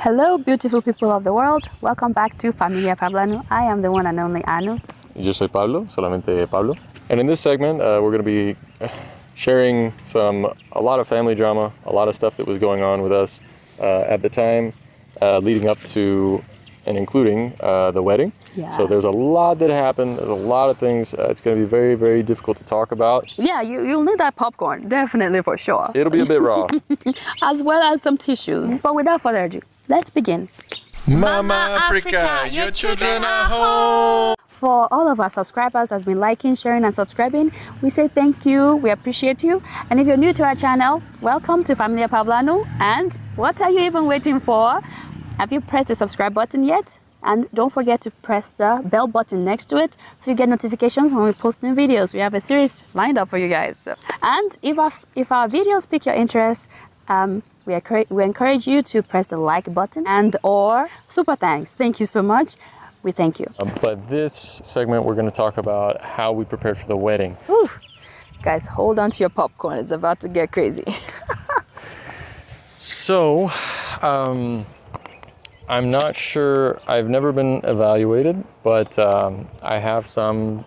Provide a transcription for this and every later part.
Hello, beautiful people of the world. Welcome back to Familia Pablanu. I am the one and only Anu. Yo soy Pablo, solamente Pablo. And in this segment, we're going to be sharing a lot of family drama, a lot of stuff that was going on with us at the time, leading up to and including the wedding. Yeah. So there's a lot that happened. There's a lot of things. It's going to be very, very difficult to talk about. Yeah, you'll need that popcorn, definitely, for sure. It'll be a bit raw. As well as some tissues. But without further ado, let's begin. Mama Africa, your children are home. For all of our subscribers that's been liking, sharing, and subscribing, we say thank you. We appreciate you. And if you're new to our channel, welcome to Familia Pablanu. And what are you even waiting for? Have you pressed the subscribe button yet? And don't forget to press the bell button next to it so you get notifications when we post new videos. We have a series lined up for you guys. And if our videos pique your interest, we encourage you to press the like button and or super thanks. Thank you so much. We thank you. But this segment, we're going to talk about how we prepared for the wedding. Whew. Guys, hold on to your popcorn. It's about to get crazy. So, I'm not sure. I've never been evaluated, but I have some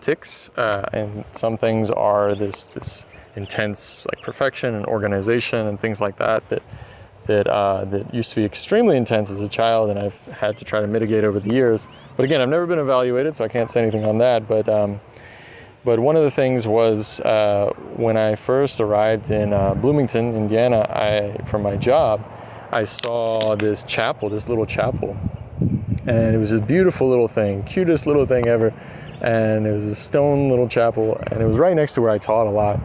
tics, and some things are this intense, like perfection and organization and things like that used to be extremely intense as a child, and I've had to try to mitigate over the years. But again, I've never been evaluated, so I can't say anything on that. But one of the things was when I first arrived in Bloomington, Indiana, from my job, I saw this chapel, this little chapel, and it was this beautiful little thing, cutest little thing ever. And it was a stone little chapel, and it was right next to where I taught a lot.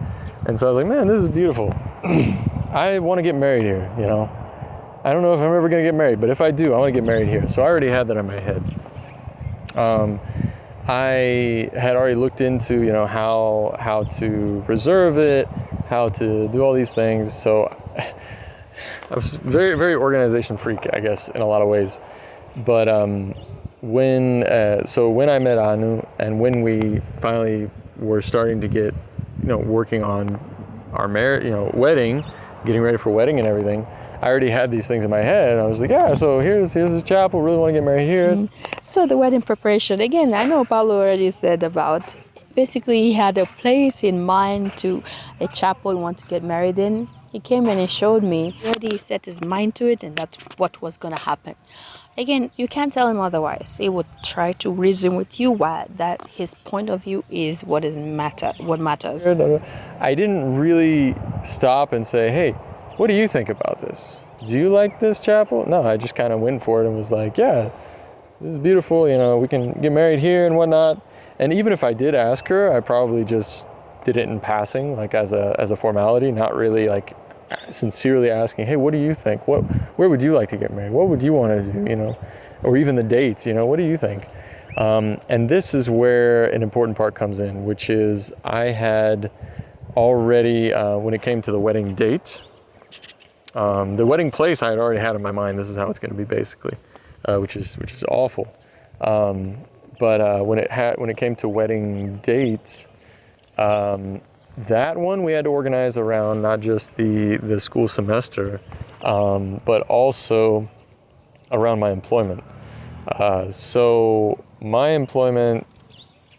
And so I was like, man, this is beautiful. I want to get married here, you know. I don't know if I'm ever going to get married, but if I do, I want to get married here. So I already had that in my head. I had already looked into, you know, how to preserve it, how to do all these things. So I was very, very organization freak, I guess, in a lot of ways. But when I met Anu, and when we finally were starting to get, you know, working on our wedding, getting ready for wedding and everything, I already had these things in my head, and I was like, yeah, so here's this chapel, really want to get married here. So the wedding preparation, again, I know Pablo already said about, basically he had a place in mind, to a chapel he wanted to get married in. He came and he showed me, he already set his mind to it, and that's what was going to happen. Again, you can't tell him otherwise. He would try to reason with you why that his point of view is what matters. I didn't really stop and say, hey, what do you think about this? Do you like this chapel? No, I just kind of went for it and was like, yeah, this is beautiful. You know, we can get married here and whatnot. And even if I did ask her, I probably just did it in passing, like as a formality, not really like sincerely asking, hey, what do you think? Where would you like to get married? What would you want to do? You know, or even the dates, you know, what do you think? And this is where an important part comes in, which is I had already, when it came to the wedding date, the wedding place I had already had in my mind. This is how it's going to be basically, which is awful. But when it came to wedding dates, that one we had to organize around not just the school semester, but also around my employment. So my employment,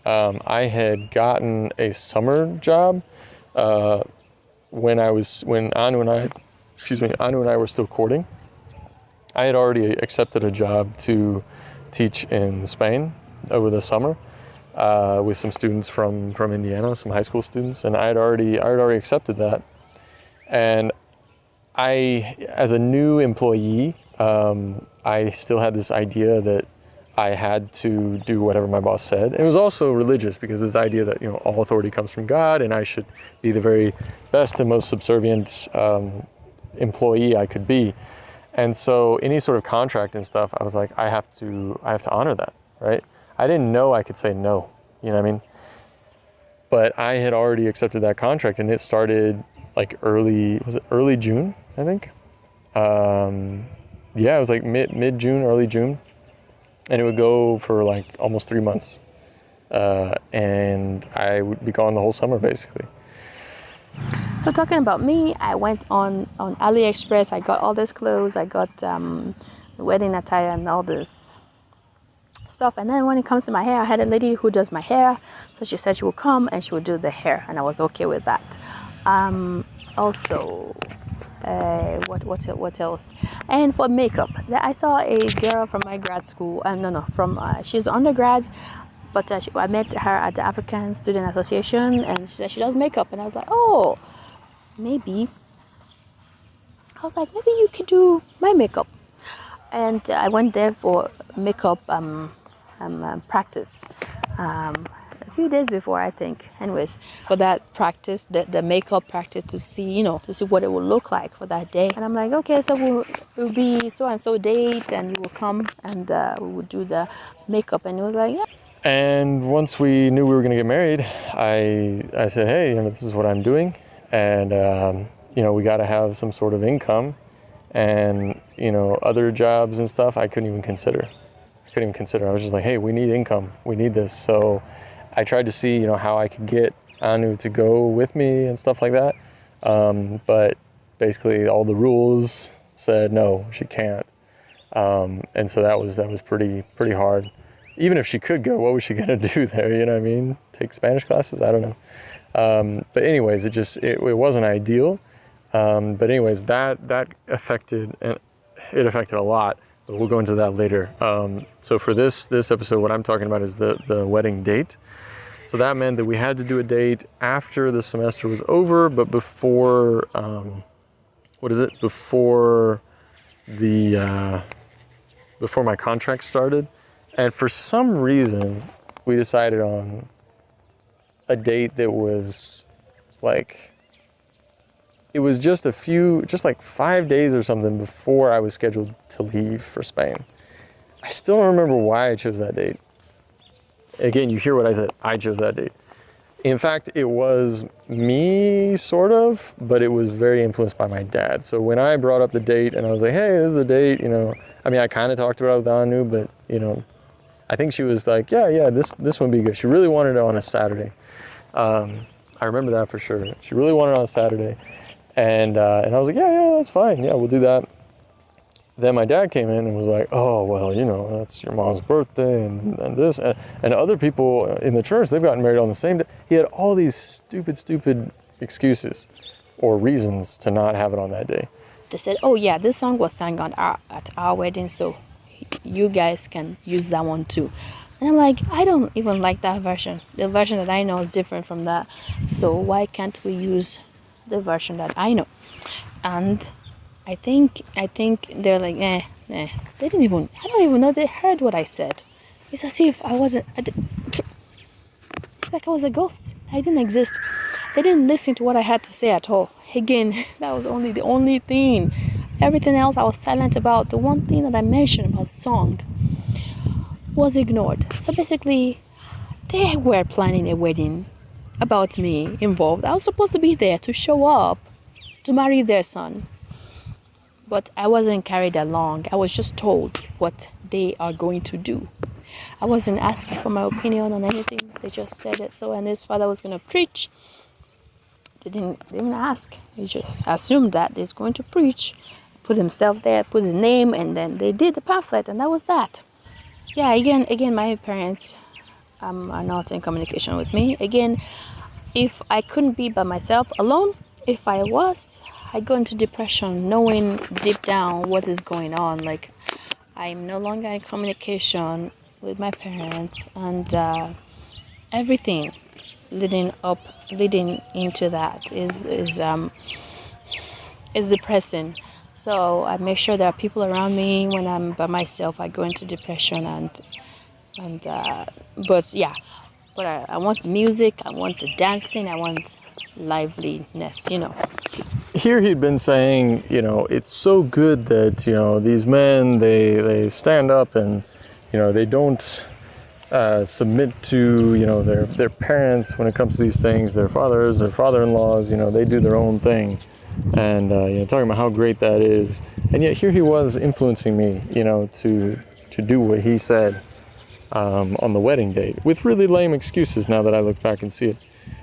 I had gotten a summer job when Anu and I were still courting. I had already accepted a job to teach in Spain over the summer. With some students from Indiana, some high school students, and I had already accepted that. And I, as a new employee, I still had this idea that I had to do whatever my boss said. It was also religious, because this idea that, you know, all authority comes from God, and I should be the very best and most subservient employee I could be. And so any sort of contract and stuff, I was like, I have to honor that, right? I didn't know I could say no, you know what I mean? But I had already accepted that contract, and it started like early June, I think? Yeah, it was like mid-June, early June. And it would go for like almost 3 months. And I would be gone the whole summer, basically. So talking about me, I went on AliExpress. I got all these clothes. I got the wedding attire and all this stuff. And then when it comes to my hair, I had a lady who does my hair. So she said she would come and she would do the hair, and I was okay with that. Also, what else? And for makeup, I saw a girl from my grad school. She's undergrad. But I met her at the African Student Association, and she said she does makeup. And I was like, oh, maybe. I was like, maybe you could do my makeup. And I went there for makeup practice a few days before, I think. Anyways, for that practice, the makeup practice to see what it will look like for that day. And I'm like, okay, so we'll be so and so date, and you will come and we will do the makeup. And it was like, yeah. And once we knew we were going to get married, I said, hey, this is what I'm doing. And, we got to have some sort of income. And, other jobs and stuff, I couldn't even consider. I was just like, hey, we need income. We need this. So I tried to see, how I could get Anu to go with me and stuff like that. But basically all the rules said, no, she can't. And so that was pretty hard. Even if she could go, what was she gonna do there? You know what I mean? Take Spanish classes? I don't know. But anyways, it wasn't ideal. But anyways, that affected a lot. But we'll go into that later. So for this episode, what I'm talking about is the wedding date. So that meant that we had to do a date after the semester was over, but before before my contract started. And for some reason, we decided on a date that was it was just like 5 days or something before I was scheduled to leave for Spain. I still don't remember why I chose that date. Again, you hear what I said, I chose that date. In fact, it was me, sort of, but it was very influenced by my dad. So when I brought up the date and I was like, hey, this is a date, I kind of talked about it with Anu, but, I think she was like, yeah, this one would be good. She really wanted it on a Saturday. I remember that for sure. She really wanted it on a Saturday. And I was like, yeah, that's fine. Yeah, we'll do that. Then my dad came in and was like, oh, well, that's your mom's birthday and this. And other people in the church, they've gotten married on the same day. He had all these stupid excuses or reasons to not have it on that day. They said, oh, yeah, this song was sung at our wedding, so you guys can use that one too. And I'm like, I don't even like that version. The version that I know is different from that. So why can't we use the version that I know? And I think they're like, They didn't even, I don't even know they heard what I said. It's as if I was a ghost. I didn't exist. They didn't listen to what I had to say at all. Again, that was the only thing. Everything else I was silent about. The one thing that I mentioned about song was ignored. So basically, they were planning a wedding about me involved. I was supposed to be there to show up to marry their son. But I wasn't carried along. I was just told what they are going to do. I wasn't asking for my opinion on anything. They just said it so. And his father was going to preach. They didn't ask. He just assumed that he's going to preach. Put himself there, put his name, and then they did the pamphlet, and that was that. Yeah, again, my parents are not in communication with me. Again, if I couldn't be by myself alone, if I was, I go into depression knowing deep down what is going on. Like, I'm no longer in communication with my parents, and everything leading into that is depressing. So I make sure there are people around me. When I'm by myself, I go into depression but I want music, I want the dancing, I want liveliness, Here he'd been saying, it's so good that, these men, they stand up and, they don't submit to, their parents when it comes to these things, their fathers, their father-in-laws, they do their own thing. And, talking about how great that is. And yet here he was influencing me, to do what he said on the wedding date with really lame excuses now that I look back and see it.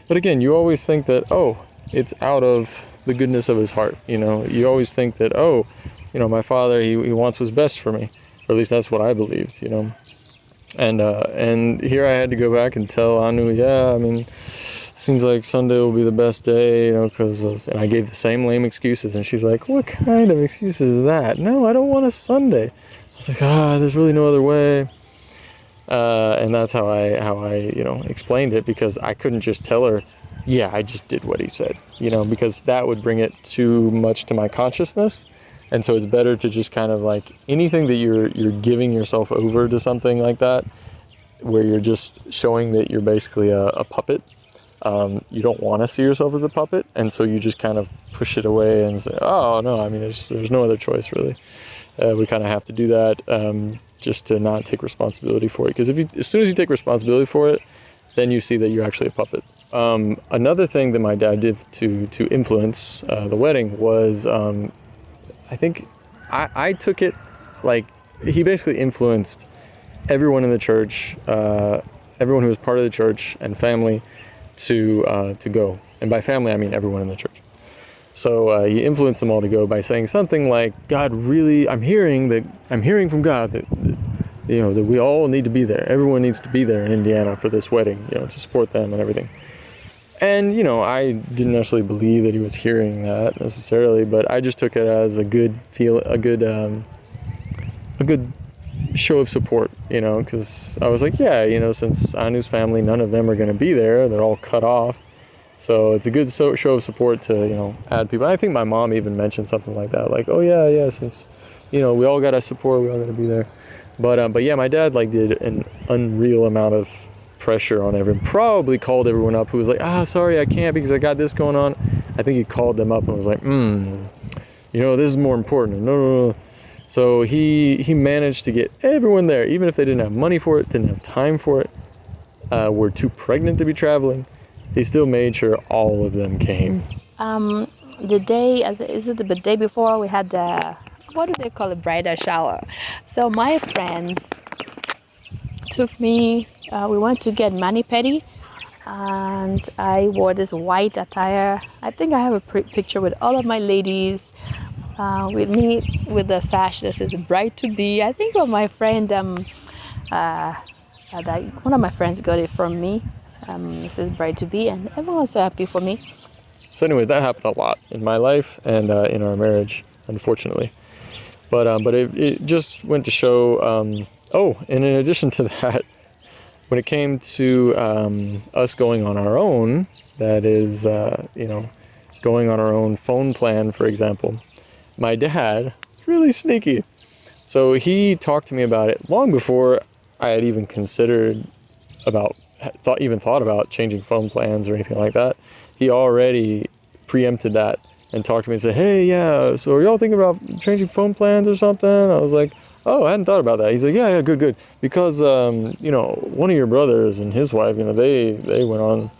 But again, you always think that, it's out of the goodness of his heart. You always think that, oh, my father, he wants what's best for me, or at least that's what I believed. And here I had to go back and tell Anu, yeah, I mean, seems like Sunday will be the best day, because of, and I gave the same lame excuses, and she's like, what kind of excuses is that? No, I don't want a Sunday. I was like, there's really no other way. And that's how I explained it, because I couldn't just tell her, yeah, I just did what he said, because that would bring it too much to my consciousness. And so it's better to just kind of like anything that you're giving yourself over to something like that, where you're just showing that you're basically a puppet. You don't want to see yourself as a puppet, and so you just kind of push it away and say, oh no, I mean, there's no other choice really. We kind of have to do that just to not take responsibility for it, because as soon as you take responsibility for it, then you see that you're actually a puppet. Another thing that my dad did to influence the wedding was, I think I took it like he basically influenced everyone in the church, everyone who was part of the church and family to go. And by family, I mean everyone in the church. So he influenced them all to go by saying something like, God, really, I'm hearing from God that that we all need to be there. Everyone needs to be there in Indiana for this wedding, to support them and everything. And, I didn't necessarily believe that he was hearing that necessarily, but I just took it as a good show of support, because I was like, yeah, since Anu's family, none of them are going to be there. They're all cut off. So it's a good show of support to, add people. I think my mom even mentioned something like that, like, oh yeah, since, we all got to support, we all got to be there. But yeah, my dad did an unreal amount of pressure on everyone. Probably called everyone up who was like, sorry, I can't because I got this going on. I think he called them up and was like, this is more important. No. So he managed to get everyone there, even if they didn't have money for it, didn't have time for it, were too pregnant to be traveling. He still made sure all of them came. The day before, we had the, what do they call it, bridal shower. So my friends took me, we went to get mani-pedi, and I wore this white attire. I think I have a picture with all of my ladies, with me with the sash that says bride to be. I think of my friend, one of my friends got it from me. It says bride to be, and everyone was so happy for me. So anyway, that happened a lot in my life and in our marriage, unfortunately. But it just went to show, and in addition to that, when it came to us going on our own, that is, going on our own phone plan, for example, my dad is really sneaky. So he talked to me about it long before I had even thought about changing phone plans or anything like that. He already preempted that and talked to me and said, hey, yeah, so are y'all thinking about changing phone plans or something? I was like, oh, I hadn't thought about that. He's like, yeah, good. Because, one of your brothers and his wife, they went on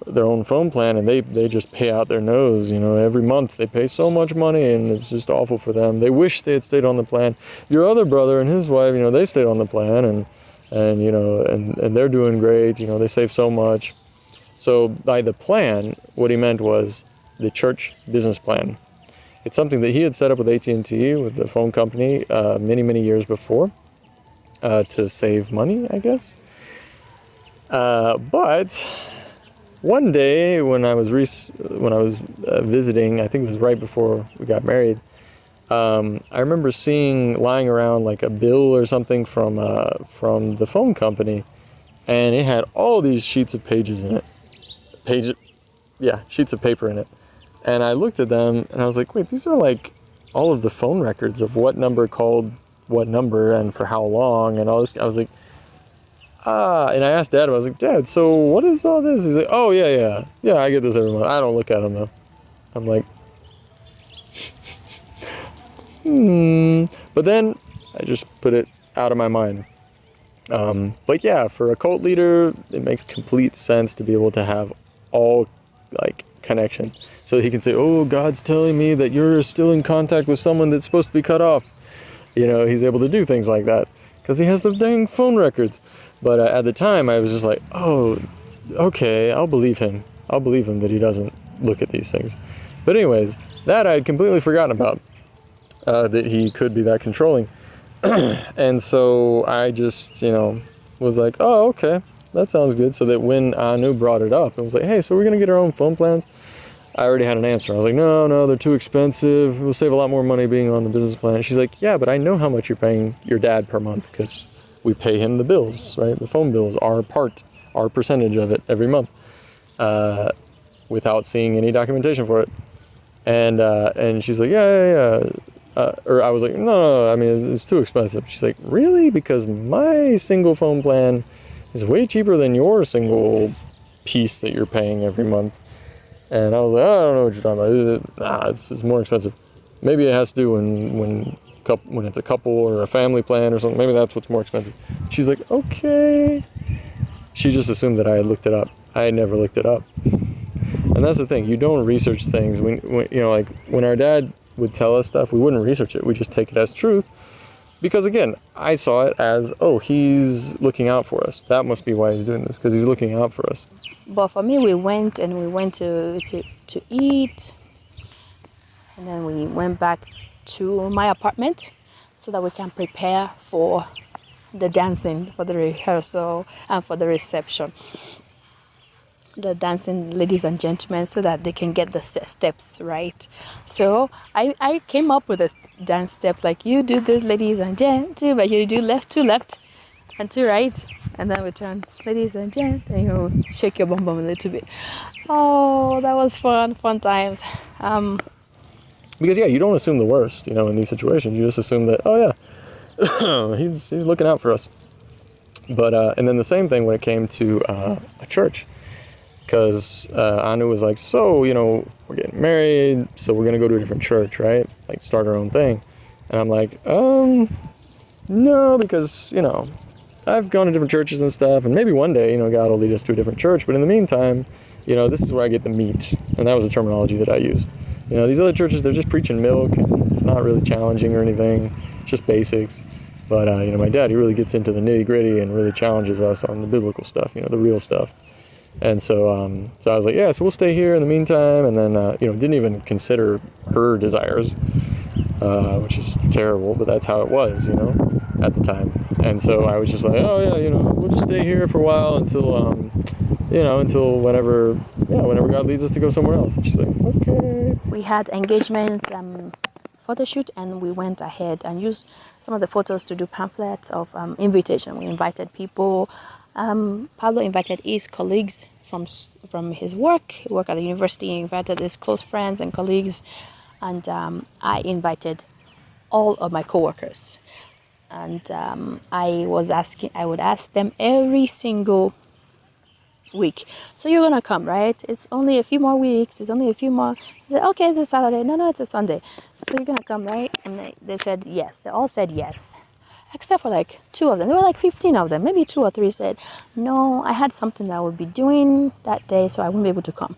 their own phone plan and they just pay out their nose, every month. They pay so much money and it's just awful for them. They wish they had stayed on the plan. Your other brother and his wife, they stayed on the plan and they're doing great. They save so much. So by the plan, what he meant was the church business plan. It's something that he had set up with AT&T, with the phone company, many years before, to save money, I guess. But one day when I was visiting, I think it was right before we got married, I remember lying around like a bill or something from the phone company, and it had all these sheets of pages in it. Sheets of paper in it. And I looked at them and I was like, wait, these are like all of the phone records of what number called what number and for how long and all this. I was like, and I asked Dad, I was like, Dad, so what is all this? He's like, oh, yeah, I get this every month. I don't look at them though. I'm like, But then I just put it out of my mind. But yeah, for a cult leader, it makes complete sense to be able to have all connection. So he can say, oh, God's telling me that you're still in contact with someone that's supposed to be cut off. He's able to do things like that because he has the dang phone records. But at the time, I was just like, oh, okay, I'll believe him. I'll believe him that he doesn't look at these things. But anyways, that I had completely forgotten about, that he could be that controlling. And so I just, was like, oh, okay, that sounds good. So that when Anu brought it up, it was like, hey, so we're going to get our own phone plans? I already had an answer. I was like, no, they're too expensive. We'll save a lot more money being on the business plan. She's like, yeah, but I know how much you're paying your dad per month because we pay him the bills, right? The phone bills, our percentage of it every month, without seeing any documentation for it. And she's like, yeah. Or I was like, no, I mean, it's too expensive. She's like, really? Because my single phone plan is way cheaper than your single piece that you're paying every month. And I was like, I don't know what you're talking about. It's more expensive. Maybe it has to do when it's a couple or a family plan or something. Maybe that's what's more expensive. She's like, okay. She just assumed that I had looked it up. I had never looked it up. And that's the thing. You don't research things. When our dad would tell us stuff, we wouldn't research it. We just take it as truth. Because again, I saw it as, oh, he's looking out for us. That must be why he's doing this, because he's looking out for us. But for me, we went to eat, and then we went back to my apartment so that we can prepare for the dancing, for the rehearsal, and for the reception. The dancing ladies and gentlemen, so that they can get the steps right. So I came up with a dance step like, you do this, ladies and gents, but you do left to left and to right, and then we turn, ladies and gents, and you shake your bum a little bit. Oh, that was fun times. Because you don't assume the worst, in these situations. You just assume that, oh yeah, he's looking out for us. But and then the same thing when it came to a church. Because Anu was like, so, we're getting married, so we're going to go to a different church, right? Like, start our own thing. And I'm like, no, because, I've gone to different churches and stuff, and maybe one day, God will lead us to a different church. But in the meantime, this is where I get the meat. And that was the terminology that I used. These other churches, they're just preaching milk, and it's not really challenging or anything. It's just basics. But, my dad, he really gets into the nitty-gritty and really challenges us on the biblical stuff, the real stuff. And so I was like, yeah, so we'll stay here in the meantime. And then, didn't even consider her desires, which is terrible, but that's how it was, at the time. And so I was just like, oh yeah, we'll just stay here for a while until, until whenever God leads us to go somewhere else. And she's like, okay. We had engagement photo shoot, and we went ahead and used some of the photos to do pamphlets of invitation. We invited people. Pablo invited his colleagues from his work. He worked at the university. He invited his close friends and colleagues, and I invited all of my coworkers. And I would ask them every single week, so you're gonna come, right? It's only a few more weeks. It's only a few more. I said, okay, it's a Saturday. No, it's a Sunday. So you're gonna come, right? And they said yes. They all said yes. Except for like 2 of them. There were like 15 of them. Maybe 2 or 3 said, no, I had something that I would be doing that day, so I wouldn't be able to come.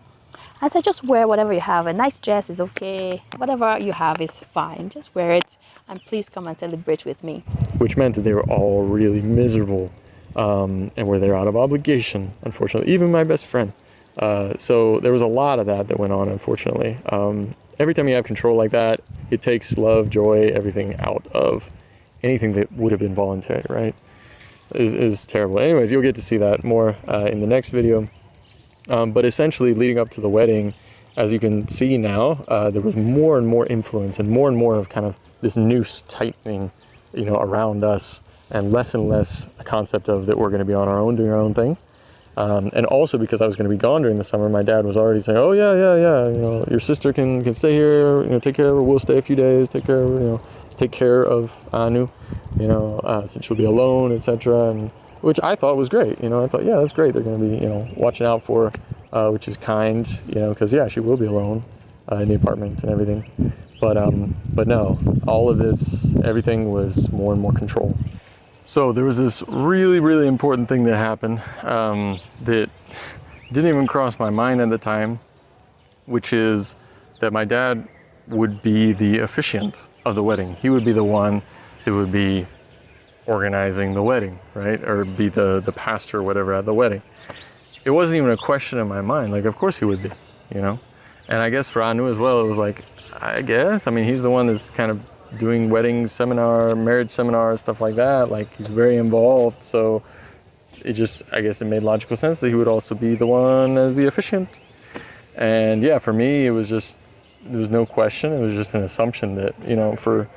I said, just wear whatever you have. A nice dress is okay. Whatever you have is fine. Just wear it, and please come and celebrate with me. Which meant that they were all really miserable, and were there out of obligation, unfortunately. Even my best friend. So there was a lot of that went on, unfortunately. Every time you have control like that, it takes love, joy, everything out of anything that would have been voluntary, right? Is terrible. Anyways, you'll get to see that more in the next video. But essentially, leading up to the wedding, as you can see now, there was more and more influence and more of kind of this noose tightening, around us, and less a concept of that we're going to be on our own, doing our own thing. And also because I was going to be gone during the summer, my dad was already saying, oh yeah, your sister can stay here, take care of her. We'll stay a few days, take care of Anu, since she'll be alone, etc. And which I thought was great. I thought, yeah, that's great. They're going to be, watching out for her, which is kind, because yeah, she will be alone in the apartment and everything. But no, all of this, everything was more and more control. So there was this really, really important thing that happened that didn't even cross my mind at the time, which is that my dad would be the officiant of the wedding. He would be the one who would be organizing the wedding, right? Or be the pastor or whatever at the wedding. It wasn't even a question in my mind. Like, of course he would be, And I guess for Anu as well, it was like, I guess, I mean, he's the one that's kind of doing wedding seminar, marriage seminars, stuff like that. Like, he's very involved. So it just, I guess it made logical sense that he would also be the one as the officiant. And yeah, for me, it was just, there was no question. It was just an assumption that, you know, for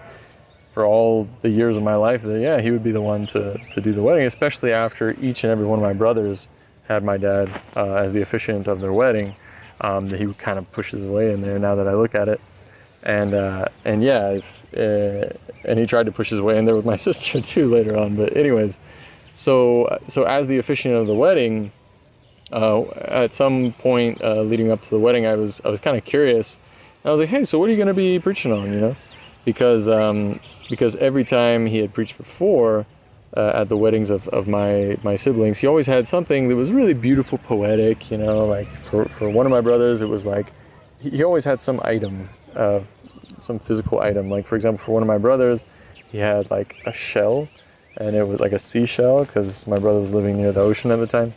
all the years of my life, that yeah, he would be the one to do the wedding, especially after each and every one of my brothers had my dad as the officiant of their wedding. That he would kind of push his way in there now that I look at it. And yeah, and he tried to push his way in there with my sister too later on. But anyways, so as the officiant of the wedding, at some point leading up to the wedding, I was kind of curious. And I was like, hey, so what are you going to be preaching on, you know? Because every time he had preached before at the weddings of my siblings, he always had something that was really beautiful, poetic, you know, like for one of my brothers, it was like, he always had some item, some physical item. Like, for example, for one of my brothers, he had like a shell, and it was like a seashell, because my brother was living near the ocean at the time.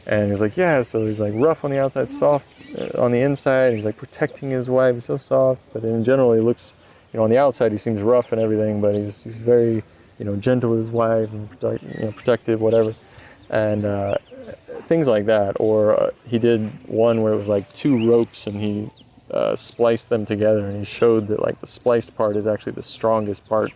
And he's like, yeah, so he's like rough on the outside, soft on the inside. He's like protecting his wife, he's so soft, but in general, he looks, you know, on the outside, he seems rough and everything, but he's very, you know, gentle with his wife and protective, whatever, and things like that. Or he did one where it was like 2 ropes, and he spliced them together, and he showed that like the spliced part is actually the strongest part,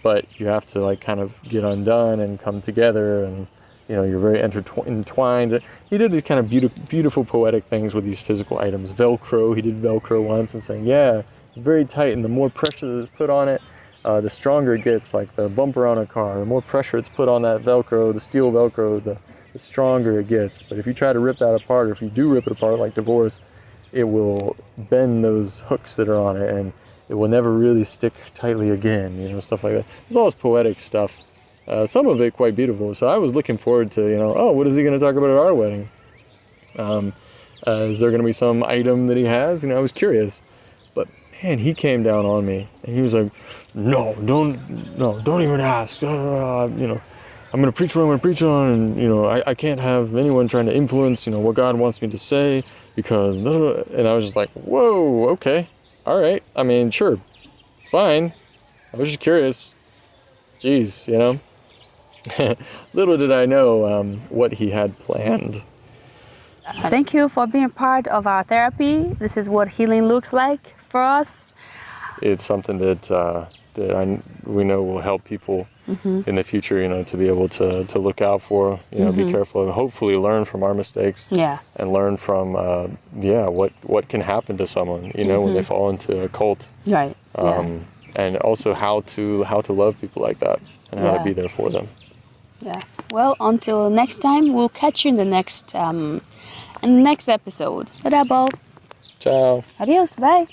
but you have to like kind of get undone and come together, and you know, you're very entwined. He did these kind of beautiful poetic things with these physical items. Velcro, he did Velcro once, and saying, yeah, it's very tight, and the more pressure that is put on it, the stronger it gets, like the bumper on a car. The more pressure it's put on that Velcro, the steel Velcro, the stronger it gets. But if you try to rip that apart, or if you do rip it apart like divorce, it will bend those hooks that are on it, and it will never really stick tightly again, you know, stuff like that. It's all this poetic stuff. Some of it quite beautiful. So I was looking forward to, you know, oh, what is he going to talk about at our wedding? Is there going to be some item that he has? You know, I was curious. But man, he came down on me, and he was like, no, don't even ask. You know, I'm going to preach what I'm going to preach on, and, you know, I can't have anyone trying to influence, you know, what God wants me to say, because, and I was just like, whoa, okay, all right. I mean, sure, fine. I was just curious. Jeez, you know. Little did I know what he had planned. Thank you for being part of our therapy. This is what healing looks like for us. It's something that we know will help people in the future, you know, to be able to look out for, you know, be careful, and hopefully learn from our mistakes. Yeah. And learn from, what can happen to someone, you know, when they fall into a cult. Right. And also how to love people like that, and how to be there for them. Yeah. Well, until next time, we'll catch you in the next episode. Ciao. Ciao. Adios. Bye.